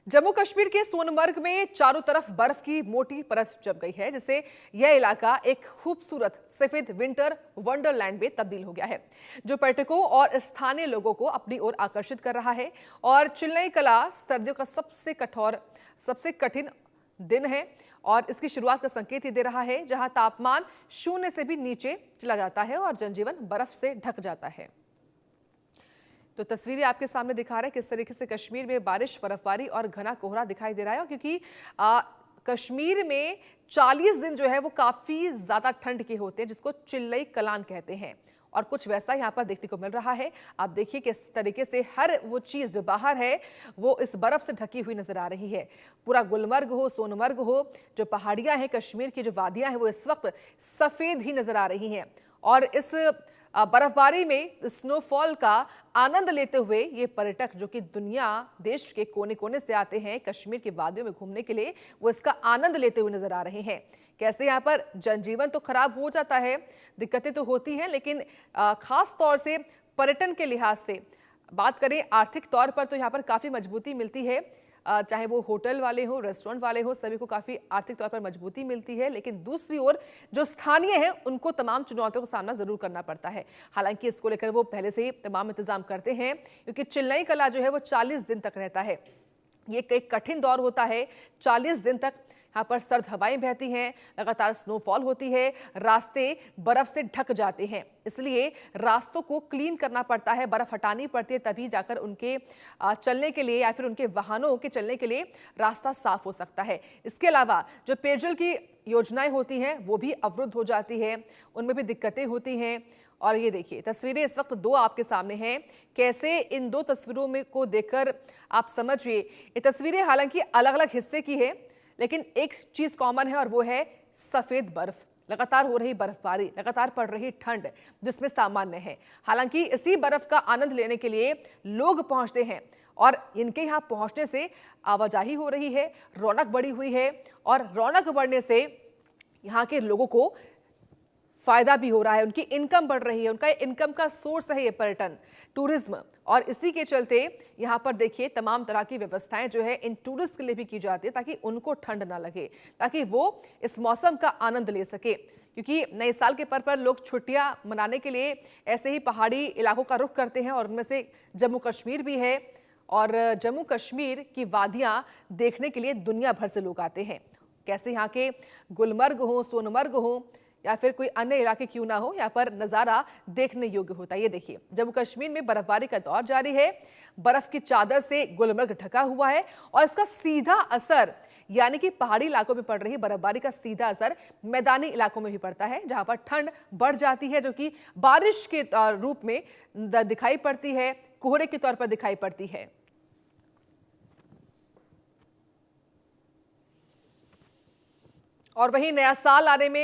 जम्मू कश्मीर के सोनमर्ग में चारों तरफ बर्फ की मोटी परत जम गई है, जिससे यह इलाका एक खूबसूरत सफेद विंटर वंडरलैंड में तब्दील हो गया है, जो पर्यटकों और स्थानीय लोगों को अपनी ओर आकर्षित कर रहा है। और चिल्लई कला सर्दियों का सबसे कठिन दिन है और इसकी शुरुआत का संकेत ही दे रहा है, जहां तापमान शून्य से भी नीचे चला जाता है और जनजीवन बर्फ से ढक जाता है। तो तस्वीरें आपके सामने दिखा रहे हैं किस तरीके से कश्मीर में बारिश, बर्फबारी और घना कोहरा दिखाई दे रहा है, क्योंकि कश्मीर में 40 दिन जो है वो काफी ज्यादा ठंड के होते हैं, जिसको चिल्लई कलान कहते हैं। और कुछ वैसा यहाँ पर देखने को मिल रहा है। आप देखिए किस तरीके से हर वो चीज जो बाहर है वो इस बर्फ से ढकी हुई नजर आ रही है। पूरा गुलमर्ग हो, सोनमर्ग हो, जो पहाड़ियां हैं, कश्मीर की जो वादियां हैं, वो इस वक्त सफेद ही नजर आ रही हैं। और इस बर्फबारी में स्नोफॉल का आनंद लेते हुए ये पर्यटक, जो कि दुनिया देश के कोने कोने से आते हैं कश्मीर की वादियों में घूमने के लिए, वो इसका आनंद लेते हुए नजर आ रहे हैं। कैसे यहाँ पर जनजीवन तो खराब हो जाता है, दिक्कतें तो होती हैं, लेकिन खास तौर से पर्यटन के लिहाज से बात करें, आर्थिक तौर पर तो यहाँ पर काफी मजबूती मिलती है। चाहे वो होटल वाले हो, रेस्टोरेंट वाले हो, सभी को काफी आर्थिक तौर पर मजबूती मिलती है। लेकिन दूसरी ओर जो स्थानीय हैं, उनको तमाम चुनौतियों का सामना जरूर करना पड़ता है। हालांकि इसको लेकर वो पहले से ही तमाम इंतजाम करते हैं, क्योंकि चिल्लई कला जो है वो 40 दिन तक रहता है। ये एक कठिन दौर होता है। 40 दिन तक यहाँ पर सर्द हवाएं बहती हैं, लगातार स्नोफॉल होती है, रास्ते बर्फ से ढक जाते हैं, इसलिए रास्तों को क्लीन करना पड़ता है, बर्फ हटानी पड़ती है, तभी जाकर उनके चलने के लिए या फिर उनके वाहनों के चलने के लिए रास्ता साफ हो सकता है। इसके अलावा जो पेयजल की योजनाएं होती हैं वो भी अवरुद्ध हो जाती है, उनमें भी दिक्कतें होती हैं। और ये देखिए तस्वीरें इस वक्त दो आपके सामने हैं। कैसे इन दो तस्वीरों में को देखकर आप समझिए, ये तस्वीरें हालांकि अलग अलग हिस्से की है, लेकिन एक चीज कॉमन है और वो है सफेद बर्फ। लगातार हो रही बर्फबारी, लगातार पड़ रही ठंड, जिसमें सामान्य है। हालांकि इसी बर्फ का आनंद लेने के लिए लोग पहुंचते हैं और इनके यहाँ पहुंचने से आवाजाही हो रही है, रौनक बढ़ी हुई है और रौनक बढ़ने से यहाँ के लोगों को फायदा भी हो रहा है, उनकी इनकम बढ़ रही है, उनका इनकम का सोर्स है ये पर्यटन, टूरिज्म। और इसी के चलते यहाँ पर देखिए तमाम तरह की व्यवस्थाएं जो है इन टूरिस्ट के लिए भी की जाती है, ताकि उनको ठंड ना लगे, ताकि वो इस मौसम का आनंद ले सके। क्योंकि नए साल के पर्व पर लोग छुट्टियां मनाने के लिए ऐसे ही पहाड़ी इलाकों का रुख करते हैं, और उनमें से जम्मू कश्मीर भी है। और जम्मू कश्मीर की वादियां देखने के लिए दुनिया भर से लोग आते हैं। कैसे यहाँ के गुलमर्ग हो, सोनमर्ग हो या फिर कोई अन्य इलाके क्यों ना हो, यहाँ पर नजारा देखने योग्य होता है। ये देखिए जम्मू कश्मीर में बर्फबारी का दौर जारी है, बर्फ की चादर से गुलमर्ग ढका हुआ है और इसका सीधा असर, यानी कि पहाड़ी इलाकों में पड़ रही बर्फबारी का सीधा असर मैदानी इलाकों में भी पड़ता है, जहां पर ठंड बढ़ जाती है, जो कि बारिश के रूप में दिखाई पड़ती है, कोहरे के तौर पर दिखाई पड़ती है। और वहीं नया साल आने में